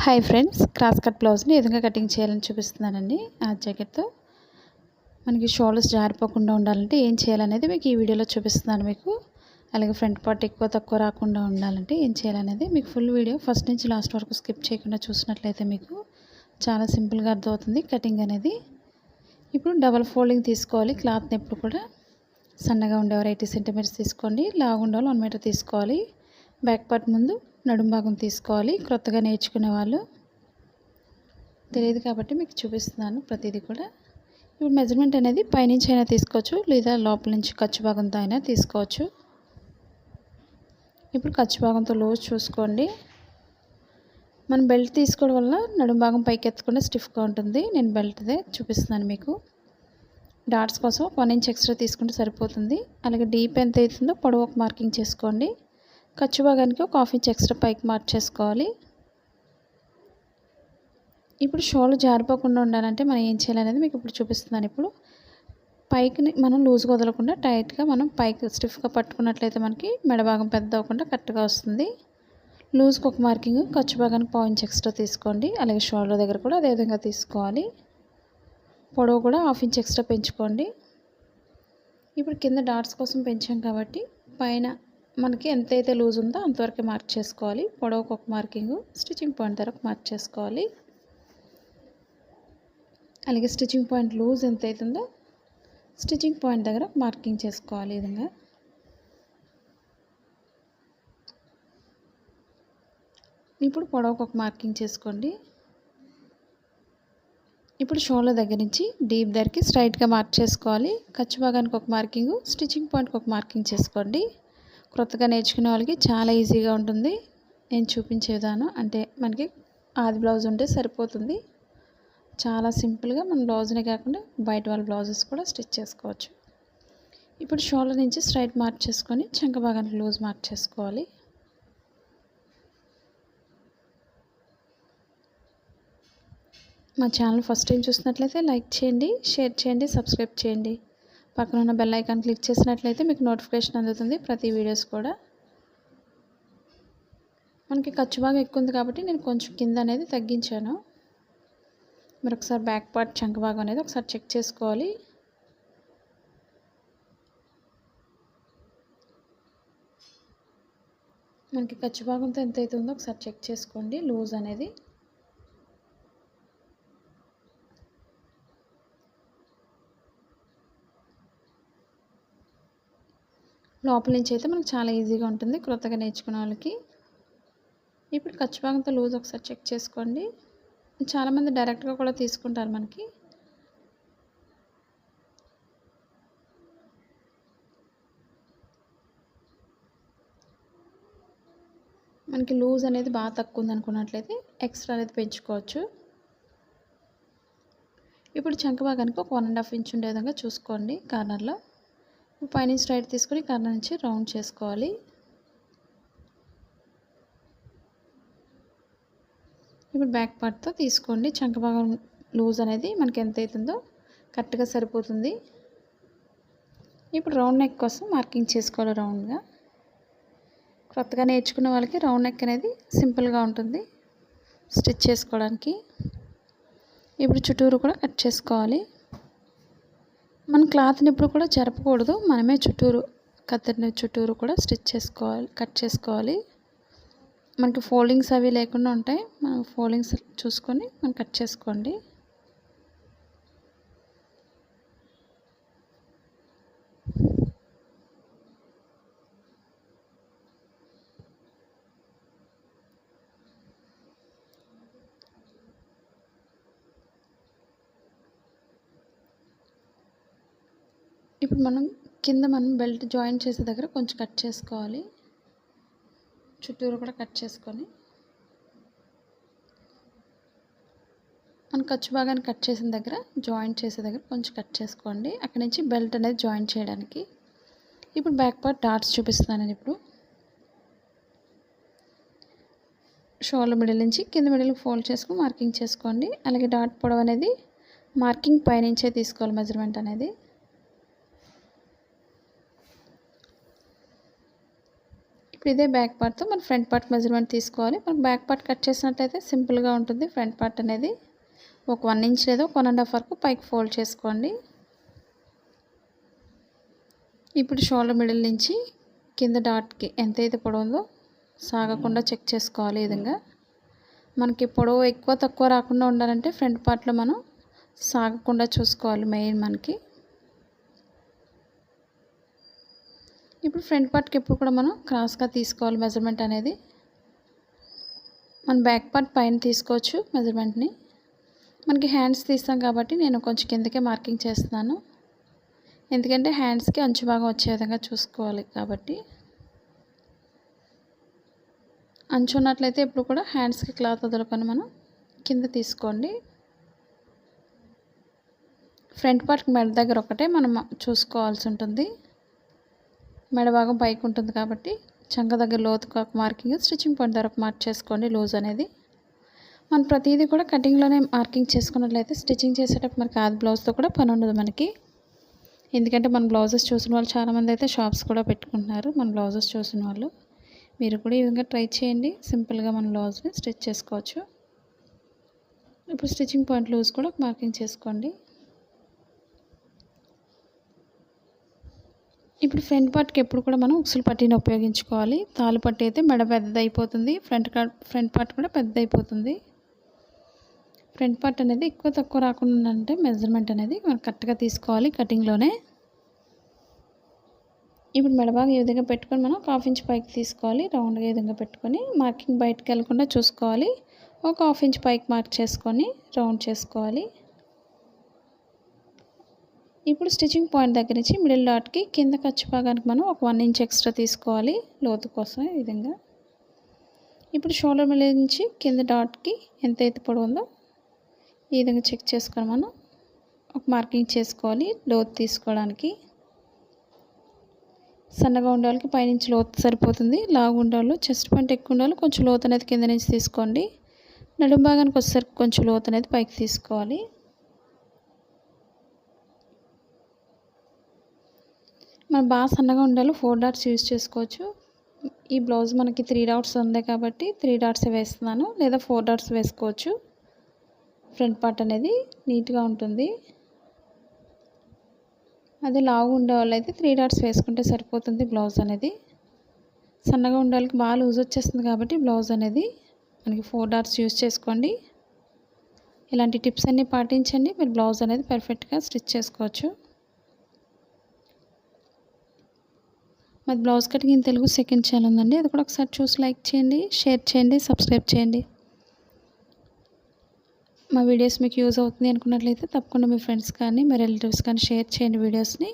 Hi friends, cross cut బ్లౌజ్ని ఏ విధంగా cutting చేయాలని చూపిస్తున్నానండి. ఆ జాకెట్తో మనకి షోల్డర్స్ జారిపోకుండా ఉండాలంటే ఏం చేయాలనేది మీకు ఈ వీడియోలో చూపిస్తున్నాను మీకు. అలాగే ఫ్రంట్ పార్ట్ ఎక్కువ తక్కువ రాకుండా ఉండాలంటే ఏం చేయాలనేది మీకు ఫుల్ వీడియో ఫస్ట్ నుంచి లాస్ట్ వరకు స్కిప్ చేయకుండా చూసినట్లయితే మీకు చాలా సింపుల్గా అర్థమవుతుంది కటింగ్ అనేది. ఇప్పుడు డబల్ ఫోల్డింగ్ తీసుకోవాలి. క్లాత్ని ఎప్పుడు కూడా సన్నగా ఉండేవారు 80 సెంటీమీటర్స్ తీసుకోండి, లావు ఉండేవాళ్ళు 1 మీటర్ తీసుకోవాలి. బ్యాక్ పార్ట్ ముందు నడుం భాగం తీసుకోవాలి. క్రొత్తగా నేర్చుకునే వాళ్ళు తెలియదు కాబట్టి మీకు చూపిస్తున్నాను ప్రతిదీ కూడా. ఇప్పుడు మెజర్మెంట్ అనేది పైనుంచి అయినా తీసుకోవచ్చు, లేదా లోపల నుంచి ఖర్చు భాగంతో అయినా తీసుకోవచ్చు. ఇప్పుడు ఖర్చు భాగంతో లూజ్ చూసుకోండి. మనం బెల్ట్ తీసుకోవడం వల్ల నడుం భాగం పైకి ఎత్తకుండా స్టిఫ్గా ఉంటుంది. నేను బెల్ట్దే చూపిస్తున్నాను మీకు. డాట్స్ కోసం 1 ఇంచ్ ఎక్స్ట్రా తీసుకుంటే సరిపోతుంది. అలాగే డీప్ ఎంత అవుతుందో పొడవు ఒక మార్కింగ్ చేసుకోండి. ఖర్చు భాగానికి ఒక 1/2 ఇంచ్ ఎక్స్ట్రా పైకి మార్క్ చేసుకోవాలి. ఇప్పుడు షోల్డర్ జారిపోకుండా ఉండాలంటే మనం ఏం చేయాలనేది మీకు ఇప్పుడు చూపిస్తున్నాను. ఇప్పుడు పైకి మనం లూజ్గా వదలకుండా టైట్గా మనం పైకి స్టిఫ్గా పట్టుకున్నట్లయితే మనకి మెడ భాగం పెద్ద అవ్వకుండా కరెక్ట్గా వస్తుంది. లూజ్కి ఒక మార్కింగ్, ఖర్చు భాగానికి 1/4 ఇంచ్ ఎక్స్ట్రా తీసుకోండి. అలాగే షోల్డర్ దగ్గర కూడా అదేవిధంగా తీసుకోవాలి. పొడవు కూడా 1/2 ఇంచ్ ఎక్స్ట్రా పెంచుకోండి. ఇప్పుడు కింద డాట్స్ కోసం పెంచాం కాబట్టి పైన మనకి ఎంతైతే లూజ్ ఉందో అంతవరకే మార్క్ చేసుకోవాలి. పొడవుకు ఒక మార్కింగ్, స్టిచ్చింగ్ పాయింట్ దగ్గర మార్క్ చేసుకోవాలి. అలాగే స్టిచ్చింగ్ పాయింట్ లూజ్ ఎంత అవుతుందో స్టిచ్చింగ్ పాయింట్ దగ్గర మార్కింగ్ చేసుకోవాలి. ఈ విధంగా ఇప్పుడు పొడవుకు ఒక మార్కింగ్ చేసుకోండి. ఇప్పుడు షోల్డర్ దగ్గర నుంచి డీప్ దగ్గరికి స్ట్రైట్గా మార్క్ చేసుకోవాలి. ఖర్చు భాగానికి ఒక మార్కింగ్, స్టిచ్చింగ్ పాయింట్కి ఒక మార్కింగ్ చేసుకోండి. కొత్తగా నేర్చుకునే వాళ్ళకి చాలా ఈజీగా ఉంటుంది. నేను చూపించే విధానం అంటే మనకి ఆది బ్లౌజ్ ఉంటే సరిపోతుంది. చాలా సింపుల్గా మన బ్లౌజ్నే కాకుండా బయట వాళ్ళ బ్లౌజెస్ కూడా స్టిచ్ చేసుకోవచ్చు. ఇప్పుడు షోల్డర్ నుంచి స్ట్రైట్ మార్క్ చేసుకొని చంక భాగానికి లూజ్ మార్క్ చేసుకోవాలి. మా ఛానల్ ఫస్ట్ టైం చూసినట్లయితే లైక్ చేయండి, షేర్ చేయండి, సబ్స్క్రైబ్ చేయండి. పక్కన ఉన్న బెల్ ఐకాన్ క్లిక్ చేసినట్లయితే మీకు నోటిఫికేషన్ అందుతుంది ప్రతి వీడియోస్ కూడా. మనకి ఖర్చు భాగం ఎక్కువ ఉంది కాబట్టి నేను కొంచెం కింద అనేది తగ్గించాను. మీరు ఒకసారి బ్యాక్ పార్ట్ చంక భాగం అనేది ఒకసారి చెక్ చేసుకోవాలి. మనకి ఖర్చు భాగంతో ఎంత అవుతుందో ఒకసారి చెక్ చేసుకోండి లూజ్ అనేది. లోపల నుంచి అయితే మనకు చాలా ఈజీగా ఉంటుంది కొత్తగా నేర్చుకునే వాళ్ళకి. ఇప్పుడు ఖర్చు భాగంతో లూజ్ ఒకసారి చెక్ చేసుకోండి. చాలామంది డైరెక్ట్గా కూడా తీసుకుంటారు. మనకి లూజ్ అనేది బాగా తక్కువ ఉంది అనుకున్నట్లయితే ఎక్స్ట్రా అనేది పెంచుకోవచ్చు. ఇప్పుడు చంక భాగానికి ఒక 1.5 ఇంచ్ ఉండే విధంగా చూసుకోండి. కార్నర్లో పైనుంచి స్ట్రైట్ తీసుకొని కార్నర్ నుంచి రౌండ్ చేసుకోవాలి. ఇప్పుడు బ్యాక్ పార్ట్తో తీసుకోండి. చంక భాగం లూజ్ అనేది మనకి ఎంత అవుతుందో కరెక్ట్గా సరిపోతుంది. ఇప్పుడు రౌండ్ నెక్ కోసం మార్కింగ్ చేసుకోవాలి. రౌండ్గా కొత్తగా నేర్చుకున్న వాళ్ళకి రౌండ్ నెక్ అనేది సింపుల్గా ఉంటుంది స్టిచ్ చేసుకోవడానికి. ఇప్పుడు చుట్టూరు కూడా కట్ చేసుకోవాలి. మన క్లాత్ని ఇప్పుడు కూడా జరపకూడదు, మనమే చుట్టూరు కత్తిరిని చుట్టూరు కూడా స్టిచ్ చేసుకోవాలి, కట్ చేసుకోవాలి. మనకి ఫోల్డింగ్స్ అవి లేకుండా ఉంటాయి. మనం ఫోల్డింగ్స్ చూసుకొని మనం కట్ చేసుకోండి. ఇప్పుడు కింద మనం బెల్ట్ జాయిన్ చేసే దగ్గర కొంచెం కట్ చేసుకోవాలి. చుట్టూరు కూడా కట్ చేసుకొని మనం ఖర్చు భాగాన్ని కట్ చేసిన దగ్గర జాయింట్ చేసే దగ్గర కొంచెం కట్ చేసుకోండి. అక్కడి నుంచి బెల్ట్ అనేది జాయిన్ చేయడానికి. ఇప్పుడు బ్యాక్ పార్ట్ డాట్స్ చూపిస్తున్నాను నేను. ఇప్పుడు షోల్డర్ మిడిల్ నుంచి కింద మిడిల్ ఫోల్డ్ చేసుకుని మార్కింగ్ చేసుకోండి. అలాగే డాట్ పొడవు అనేది మార్కింగ్ పైనుంచే తీసుకోవాలి మెజర్మెంట్ అనేది. ఇప్పుడు ఇదే బ్యాక్ పార్ట్తో మన ఫ్రంట్ పార్ట్ మెజర్మెంట్ తీసుకోవాలి. మనం బ్యాక్ పార్ట్ కట్ చేసినట్లయితే సింపుల్గా ఉంటుంది. ఫ్రంట్ పార్ట్ అనేది ఒక 1 ఇంచ్ లేదా 1.5 వరకు పైకి ఫోల్డ్ చేసుకోండి. ఇప్పుడు షోల్డర్ మిడిల్ నుంచి కింద డాట్కి ఎంతైతే పొడవు ఉందో సాగకుండా చెక్ చేసుకోవాలి. ఈ విధంగా మనకి పొడవు ఎక్కువ తక్కువ రాకుండా ఉండాలంటే ఫ్రంట్ పార్ట్లో మనం సాగకుండా చూసుకోవాలి మెయిన్ మనకి. ఇప్పుడు ఫ్రంట్ పార్ట్కి ఎప్పుడు కూడా మనం క్రాస్గా తీసుకోవాలి మెజర్మెంట్ అనేది. మన బ్యాక్ పార్ట్ పైన తీసుకోవచ్చు మెజర్మెంట్ని. మనకి హ్యాండ్స్ తీస్తాం కాబట్టి నేను కొంచెం కిందకే మార్కింగ్ చేస్తున్నాను. ఎందుకంటే హ్యాండ్స్కి అంచు భాగం వచ్చే విధంగా చూసుకోవాలి కాబట్టి. అంచు ఉన్నట్లయితే ఎప్పుడు కూడా హ్యాండ్స్కి క్లాత్ వదులుకొని మనం కింద తీసుకోండి. ఫ్రంట్ పార్ట్కి మెడ దగ్గర ఒకటే మనం చూసుకోవాల్సి ఉంటుంది. మెడ భాగం పైకి ఉంటుంది కాబట్టి చంక దగ్గర లోతుకు ఒక మార్కింగ్, స్టిచ్చింగ్ పాయింట్ దగ్గర ఒక మార్క్ చేసుకోండి లూజ్ అనేది. మనం ప్రతిదీ కూడా కటింగ్లోనే మార్కింగ్ చేసుకున్నట్లయితే స్టిచ్చింగ్ చేసేటప్పుడు మనకి ఆది బ్లౌజ్తో కూడా పని ఉండదు మనకి. ఎందుకంటే మన బ్లౌజెస్ చూసిన వాళ్ళు చాలామంది అయితే షాప్స్ కూడా పెట్టుకుంటున్నారు. మన బ్లౌజెస్ చూసిన వాళ్ళు మీరు కూడా ఈ విధంగా ట్రై చేయండి. సింపుల్గా మన బ్లౌజ్ని స్టిచ్ చేసుకోవచ్చు. ఇప్పుడు స్టిచ్చింగ్ పాయింట్ లూజ్ కూడా మార్కింగ్ చేసుకోండి. ఇప్పుడు ఫ్రంట్ పార్ట్కి ఎప్పుడు కూడా మనం ఉక్సులు పట్టీని ఉపయోగించుకోవాలి. తాళ్ళు పట్టీ అయితే మెడ పెద్దది అయిపోతుంది, ఫ్రంట్ పార్ట్ కూడా పెద్ద అయిపోతుంది. ఫ్రంట్ పార్ట్ అనేది ఎక్కువ తక్కువ రాకుండా అంటే మెజర్మెంట్ అనేది మనం కరెక్ట్గా తీసుకోవాలి కటింగ్లోనే. ఇప్పుడు మెడబాగా ఈ విధంగా పెట్టుకొని మనం 1/2 ఇంచ్ పైకి తీసుకోవాలి. రౌండ్గా ఈ విధంగా పెట్టుకొని మార్కింగ్ బయటకు వెళ్ళకుండా చూసుకోవాలి. ఒక 1/2 ఇంచ్ పైకి మార్క్ చేసుకొని రౌండ్ చేసుకోవాలి. ఇప్పుడు స్టిచ్చింగ్ పాయింట్ దగ్గర నుంచి మిడిల్ డాట్కి కింద ఖర్చు భాగానికి మనం ఒక 1 ఇంచ్ ఎక్స్ట్రా తీసుకోవాలి లోతు కోసం ఈ విధంగా. ఇప్పుడు షోల్డర్ మిడిల్ నుంచి కింద డాట్కి ఎంతైతే పొడవు ఉందో ఈ విధంగా చెక్ చేసుకొని మనం ఒక మార్కింగ్ చేసుకోవాలి లోతు తీసుకోవడానికి. సన్నగా ఉండే వాళ్ళకి పైనుంచి లోతు సరిపోతుంది. లావు ఉండే వాళ్ళు చెస్ట్ పాయింట్ ఎక్కువ ఉండే వాళ్ళు కొంచెం లోతు అనేది కింద నుంచి తీసుకోండి. నడుం భాగానికి వచ్చేసరికి కొంచెం లోతు అనేది పైకి తీసుకోవాలి. మనం బాగా సన్నగా ఉండాలి 4 డాట్స్ యూజ్ చేసుకోవచ్చు. ఈ బ్లౌజ్ మనకి 3 డాట్స్ ఉంది కాబట్టి 3 డాట్స్ వేస్తున్నాను, లేదా 4 డాట్స్ వేసుకోవచ్చు. ఫ్రంట్ పార్ట్ అనేది నీట్గా ఉంటుంది. అదే లావు ఉండే వాళ్ళు అయితే 3 డాట్స్ వేసుకుంటే సరిపోతుంది. బ్లౌజ్ అనేది సన్నగా ఉండే వాళ్ళకి బాగా లూజ్ వచ్చేస్తుంది కాబట్టి బ్లౌజ్ అనేది మనకి 4 డాట్స్ యూజ్ చేసుకోండి. ఇలాంటి టిప్స్ అన్నీ పాటించండి, మీరు బ్లౌజ్ అనేది పర్ఫెక్ట్గా స్టిచ్ చేసుకోవచ్చు. మాది blouse cutting in Telugu second channel ఉందండి. అది కూడా ఒకసారి చూసి లైక్ చేయండి, షేర్ చేయండి, సబ్స్క్రైబ్ చేయండి. మా వీడియోస్ మీకు యూజ్ అవుతుంది అనుకున్నట్లయితే తప్పకుండా మీ ఫ్రెండ్స్ కానీ మీ రిలేటివ్స్ కానీ షేర్ చేయండి వీడియోస్ని.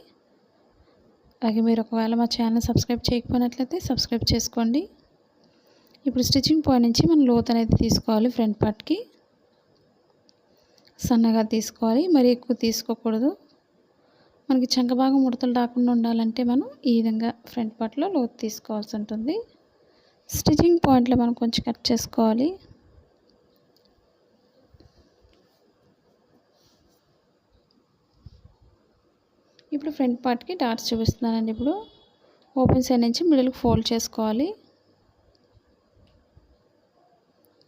అలాగే మీరు ఒకవేళ మా ఛానల్ సబ్స్క్రైబ్ చేయకపోయినట్లయితే సబ్స్క్రైబ్ చేసుకోండి. ఇప్పుడు స్టిచ్చింగ్ పాయింట్ నుంచి మనం లోతు అనేది తీసుకోవాలి. ఫ్రంట్ పార్ట్కి సన్నగా తీసుకోవాలి, మరీ ఎక్కువ తీసుకోకూడదు. మనకి చంక భాగం ముడతలు రాకుండా ఉండాలంటే మనం ఈ విధంగా ఫ్రంట్ పార్ట్లో లోతు తీసుకోవాల్సి ఉంటుంది. స్టిచ్చింగ్ పాయింట్లో మనం కొంచెం కట్ చేసుకోవాలి. ఇప్పుడు ఫ్రంట్ పార్ట్కి డాట్స్ చూపిస్తున్నానండి. ఇప్పుడు ఓపెన్ సైడ్ నుంచి మిడిల్కి ఫోల్డ్ చేసుకోవాలి.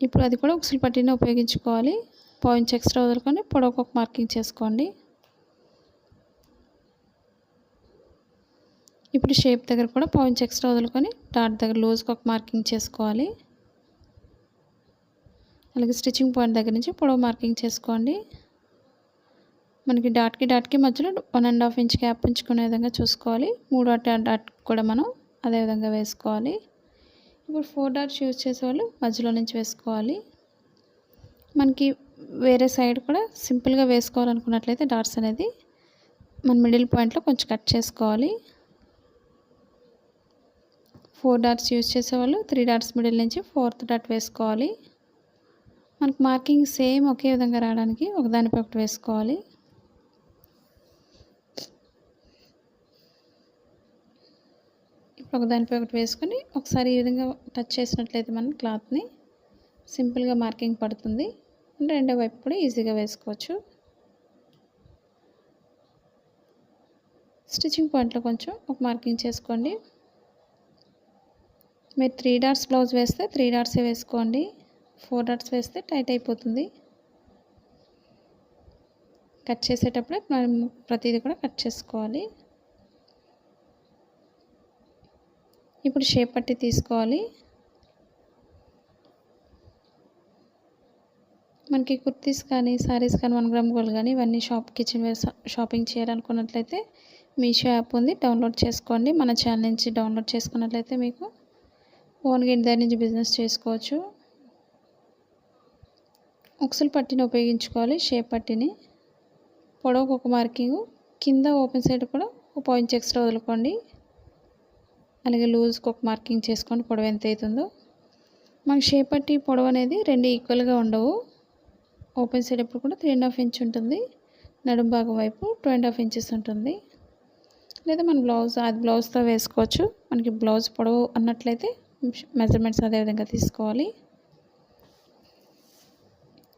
ఇప్పుడు అది కూడా ఉక్సులు పట్టీని ఉపయోగించుకోవాలి. 1/2 ఇంచ్ ఎక్స్ట్రా వదులుకొని పొడవుకు ఒక మార్కింగ్ చేసుకోండి. ఇప్పుడు షేప్ దగ్గర కూడా 1/2 ఇంచ్ ఎక్స్ట్రా వదులుకొని డాట్ దగ్గర లూజ్గా ఒక మార్కింగ్ చేసుకోవాలి. అలాగే స్టిచ్చింగ్ పాయింట్ దగ్గర నుంచి పొడవు మార్కింగ్ చేసుకోండి. మనకి డాట్కి మధ్యలో 1.5 ఇంచ్ గ్యాప్ ఉంచుకునే విధంగా చూసుకోవాలి. 3 డాట్ కూడా మనం అదే విధంగా వేసుకోవాలి. ఇప్పుడు 4 డాట్స్ యూజ్ చేసేవాళ్ళు మధ్యలో నుంచి వేసుకోవాలి. మనకి వేరే సైడ్ కూడా సింపుల్గా వేసుకోవాలనుకున్నట్లయితే డాట్స్ అనేది మన మిడిల్ పాయింట్లో కొంచెం కట్ చేసుకోవాలి. 4 డాట్స్ యూజ్ చేసేవాళ్ళు 3 డాట్స్ మిడిల్ నుంచి 4th డాట్ వేసుకోవాలి. మనకు మార్కింగ్ సేమ్ ఒకే విధంగా రావడానికి ఒకదానిపై ఒకటి వేసుకోవాలి. ఇప్పుడు ఒకదానిపై ఒకటి వేసుకొని ఒకసారి ఈ విధంగా టచ్ చేసినట్లయితే మనం క్లాత్ని సింపుల్గా మార్కింగ్ పడుతుంది. రెండో వైపు కూడా ఈజీగా వేసుకోవచ్చు. స్టిచ్చింగ్ పాయింట్లో కొంచెం ఒక మార్కింగ్ చేసుకోండి. మీరు 3 డాట్స్ బ్లౌజ్ వేస్తే 3 డాట్సే వేసుకోండి. 4 డాట్స్ వేస్తే టైట్ అయిపోతుంది. కట్ చేసేటప్పుడే మనం ప్రతిదీ కూడా కట్ చేసుకోవాలి. ఇప్పుడు షేప్ పట్టి తీసుకోవాలి. మనకి కుర్తీస్ కానీ సారీస్ కానీ 1 గ్రామ్ గోల్డ్ కానీ ఇవన్నీ కిచెన్ వేర్ షాపింగ్ చేయాలనుకున్నట్లయితే మీషో యాప్ ఉంది, డౌన్లోడ్ చేసుకోండి. మన ఛానల్ నుంచి డౌన్లోడ్ చేసుకున్నట్లయితే మీకు ఓన్గా ఇంటి దగ్గర నుంచి బిజినెస్ చేసుకోవచ్చు. ఉక్సులు పట్టిని ఉపయోగించుకోవాలి. షేప్ పట్టిని పొడవుకు ఒక మార్కింగ్, కింద ఓపెన్ సైడ్ కూడా ఒక పాయింట్ ఎక్స్ట్రా వదులుకోండి. అలాగే లూజ్కి ఒక మార్కింగ్ చేసుకోండి పొడవు ఎంత అవుతుందో. మనకి షేప్ పట్టి పొడవు అనేది 2 ఈక్వల్గా ఉండవు. ఓపెన్ సైడ్ ఎప్పుడు కూడా 3.5 ఇంచ్ ఉంటుంది, నడుం భాగం వైపు 2.5 ఇంచెస్ ఉంటుంది. లేదా మన బ్లౌజ్తో వేసుకోవచ్చు. మనకి బ్లౌజ్ పొడవు అన్నట్లయితే మెజర్మెంట్స్ అదేవిధంగా తీసుకోవాలి.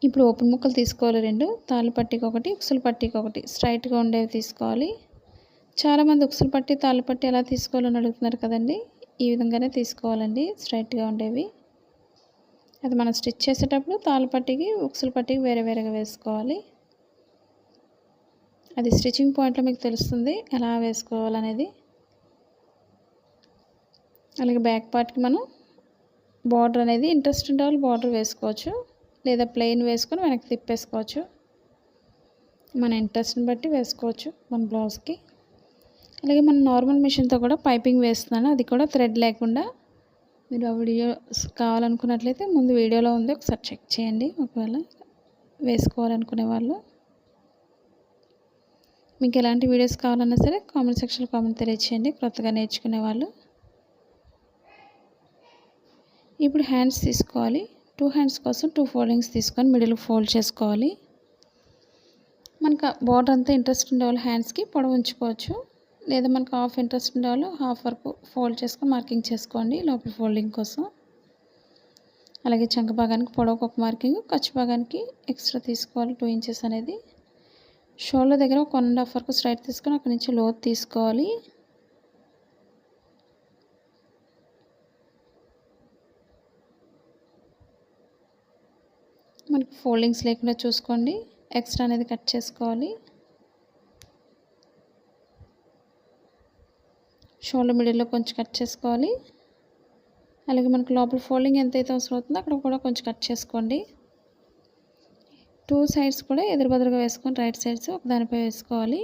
ఇప్పుడు ఓపెన్ ముక్కలు తీసుకోవాలి 2, తాళ్ళు పట్టికి ఒకటి, ఉక్సులు పట్టికి ఒకటి, స్ట్రైట్గా ఉండేవి తీసుకోవాలి. చాలామంది ఉక్సులు పట్టి తాళ్ళు పట్టి ఎలా తీసుకోవాలని అడుగుతున్నారు కదండి. ఈ విధంగానే తీసుకోవాలండి, స్ట్రైట్గా ఉండేవి. అది మనం స్టిచ్ చేసేటప్పుడు తాళ్ళు పట్టికి ఉక్సులు పట్టికి వేరే వేరేగా వేసుకోవాలి. అది స్టిచ్చింగ్ పాయింట్లో మీకు తెలుస్తుంది ఎలా వేసుకోవాలనేది. అలాగే బ్యాక్ పార్ట్కి మనం బార్డర్ అనేది ఇంట్రెస్ట్ ఉండే వాళ్ళు బార్డర్ వేసుకోవచ్చు, లేదా ప్లెయిన్ వేసుకొని వెనక్కి తిప్పేసుకోవచ్చు. మన ఇంట్రెస్ట్ని బట్టి వేసుకోవచ్చు మన బ్లౌజ్కి. అలాగే మన నార్మల్ మిషన్తో కూడా పైపింగ్ వేస్తున్నాను, అది కూడా థ్రెడ్ లేకుండా. మీరు ఆ వీడియోస్ కావాలనుకున్నట్లయితే ముందు వీడియోలో ఉంది, ఒకసారి చెక్ చేయండి. ఒకవేళ వేసుకోవాలనుకునే వాళ్ళు, మీకు ఎలాంటి వీడియోస్ కావాలన్నా సరే కామెంట్ సెక్షన్లో కామెంట్ తెలియచేయండి, కొత్తగా నేర్చుకునే వాళ్ళు. ఇప్పుడు హ్యాండ్స్ తీసుకోవాలి. 2 హ్యాండ్స్ కోసం 2 ఫోల్డింగ్స్ తీసుకొని మిడిల్ ఫోల్డ్ చేసుకోవాలి. మనకు బార్డర్ అంతా ఇంట్రెస్ట్ ఉండే వాళ్ళు హ్యాండ్స్కి పొడవు ఉంచుకోవచ్చు, లేదా మనకు హాఫ్ ఇంట్రెస్ట్ ఉండే వాళ్ళు హాఫ్ వరకు ఫోల్డ్ చేసుకొని మార్కింగ్ చేసుకోండి లోపల ఫోల్డింగ్ కోసం. అలాగే చంక భాగానికి పొడవుకు ఒక మార్కింగ్, ఖర్చు భాగానికి ఎక్స్ట్రా తీసుకోవాలి 2 ఇంచెస్ అనేది. షోల్డర్ దగ్గర ఒక 1.5 వరకు స్ట్రైట్ తీసుకొని అక్కడి నుంచి లోతు తీసుకోవాలి. మనకి ఫోల్డింగ్స్ లేకుండా చూసుకోండి, ఎక్స్ట్రా అనేది కట్ చేసుకోవాలి. షోల్డర్ మిడిల్లో కొంచెం కట్ చేసుకోవాలి. అలాగే మనకు లోపల ఫోల్డింగ్ ఎంతైతే అవసరం అవుతుందో అక్కడ కూడా కొంచెం కట్ చేసుకోండి. 2 సైడ్స్ కూడా ఎదురుబదురుగా వేసుకొని రైట్ సైడ్స్ ఒక దానిపై వేసుకోవాలి.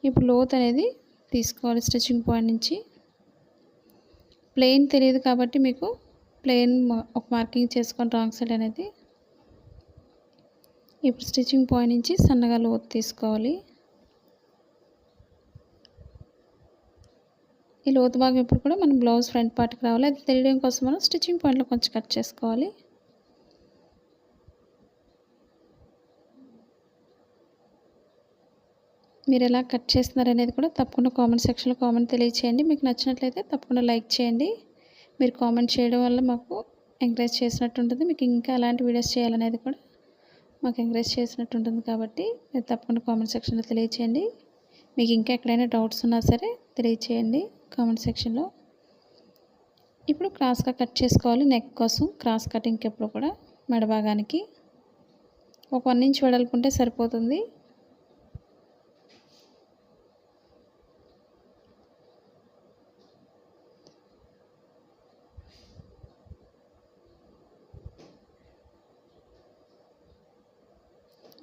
ఇప్పుడు లోత్ అనేది తీసుకోవాలి స్టిచ్చింగ్ పాయింట్ నుంచి. ప్లెయిన్ తెలియదు కాబట్టి మీకు ప్లెయిన్ ఒక మార్కింగ్ చేసుకొని రాంగ్ సైడ్ అనేది. ఇప్పుడు స్టిచ్చింగ్ పాయింట్ నుంచి సన్నగా లోతు తీసుకోవాలి. ఈ లోతు భాగం ఇప్పుడు కూడా మనం బ్లౌజ్ ఫ్రంట్ పార్ట్కి రావాలి, అది తెలియడం కోసం మనం స్టిచ్చింగ్ పాయింట్లో కొంచెం కట్ చేసుకోవాలి. మీరు ఎలా కట్ చేస్తున్నారు అనేది కూడా తప్పకుండా కామెంట్ సెక్షన్లో కామెంట్ తెలియచేయండి. మీకు నచ్చినట్లయితే తప్పకుండా లైక్ చేయండి. మీరు కామెంట్ చేయడం వల్ల మాకు ఎంకరేజ్ చేసినట్టు ఉంటుంది. మీకు ఇంకా ఎలాంటి వీడియోస్ చేయాలనేది కూడా మాకు ఎంకరేజ్ చేసినట్టు ఉంటుంది. కాబట్టి మీరు తప్పకుండా కామెంట్ సెక్షన్లో తెలియచేయండి. మీకు ఇంకా ఎక్కడైనా డౌట్స్ ఉన్నా సరే తెలియచేయండి కామెంట్ సెక్షన్లో. ఇప్పుడు క్రాస్గా కట్ చేసుకోవాలి. నెక్ కోసం క్రాస్ కటింగ్కి ఎప్పుడు కూడా మెడ భాగానికి ఒక 1 ఇంచ్ వెడల్పుంటే సరిపోతుంది.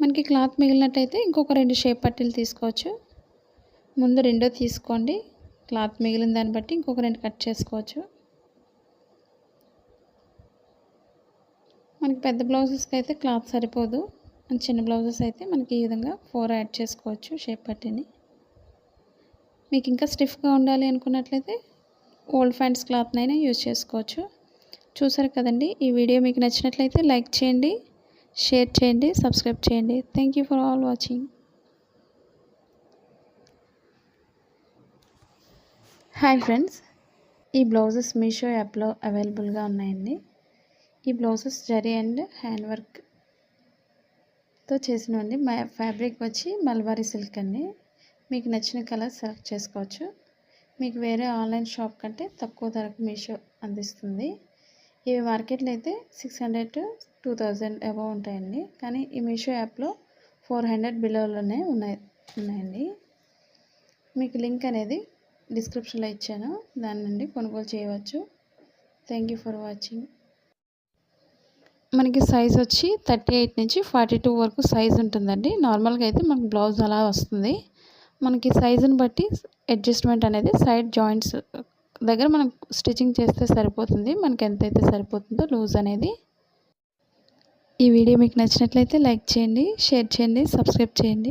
మనకి క్లాత్ మిగిలినట్టయితే ఇంకొక 2 షేప్ పట్టీలు తీసుకోవచ్చు. ముందు 2 తీసుకోండి, క్లాత్ మిగిలిన దాన్ని బట్టి ఇంకొక 2 కట్ చేసుకోవచ్చు. మనకి పెద్ద బ్లౌజెస్కి అయితే క్లాత్ సరిపోదు, చిన్న బ్లౌజెస్ అయితే మనకి ఈ విధంగా 4 యాడ్ చేసుకోవచ్చు షేప్ పట్టీని. మీకు ఇంకా స్టిఫ్గా ఉండాలి అనుకున్నట్లయితే ఓల్డ్ ఫ్యాంట్స్ క్లాత్నైనా యూజ్ చేసుకోవచ్చు. చూసారు కదండి, ఈ వీడియో మీకు నచ్చినట్లయితే లైక్ చేయండి, షేర్ చేయండి, సబ్స్క్రైబ్ చేయండి. Thank you for all watching. Hi friends, ఈ బ్లౌజెస్ మీషో యాప్లో అవైలబుల్గా ఉన్నాయండి. ఈ బ్లౌజెస్ జరీ అండ్ హ్యాండ్ వర్క్తో చేసినవండి. ఫ్యాబ్రిక్ వచ్చి మల్బారీ సిల్క్ అండి. మీకు నచ్చిన కలర్ సెలెక్ట్ చేసుకోవచ్చు. మీకు వేరే ఆన్లైన్ షాప్ కంటే తక్కువ ధరకు మీషో అందిస్తుంది. ఇవి మార్కెట్లో అయితే 600 to 2000 అబౌవ్ ఉంటాయండి. కానీ ఈ మీషో యాప్లో 400 బిలోలోనే ఉన్నాయండి. మీకు లింక్ అనేది డిస్క్రిప్షన్లో ఇచ్చాను, దాని నుండి కొనుగోలు చేయవచ్చు. Thank you for watching. మనకి సైజ్ వచ్చి 38 నుంచి 42 వరకు సైజ్ ఉంటుందండి. నార్మల్గా అయితే మనకి బ్లౌజ్ అలా వస్తుంది. మనకి సైజుని బట్టి అడ్జస్ట్మెంట్ అనేది సైడ్ జాయింట్స్ దగ్గర మనం స్టిచ్చింగ్ చేస్తే సరిపోతుంది. మనకి ఎంతైతే సరిపోతుందో లూజ్ అనేది. ఈ వీడియో మీకు నచ్చినట్లయితే లైక్ చేయండి, షేర్ చేయండి, సబ్స్క్రైబ్ చేయండి.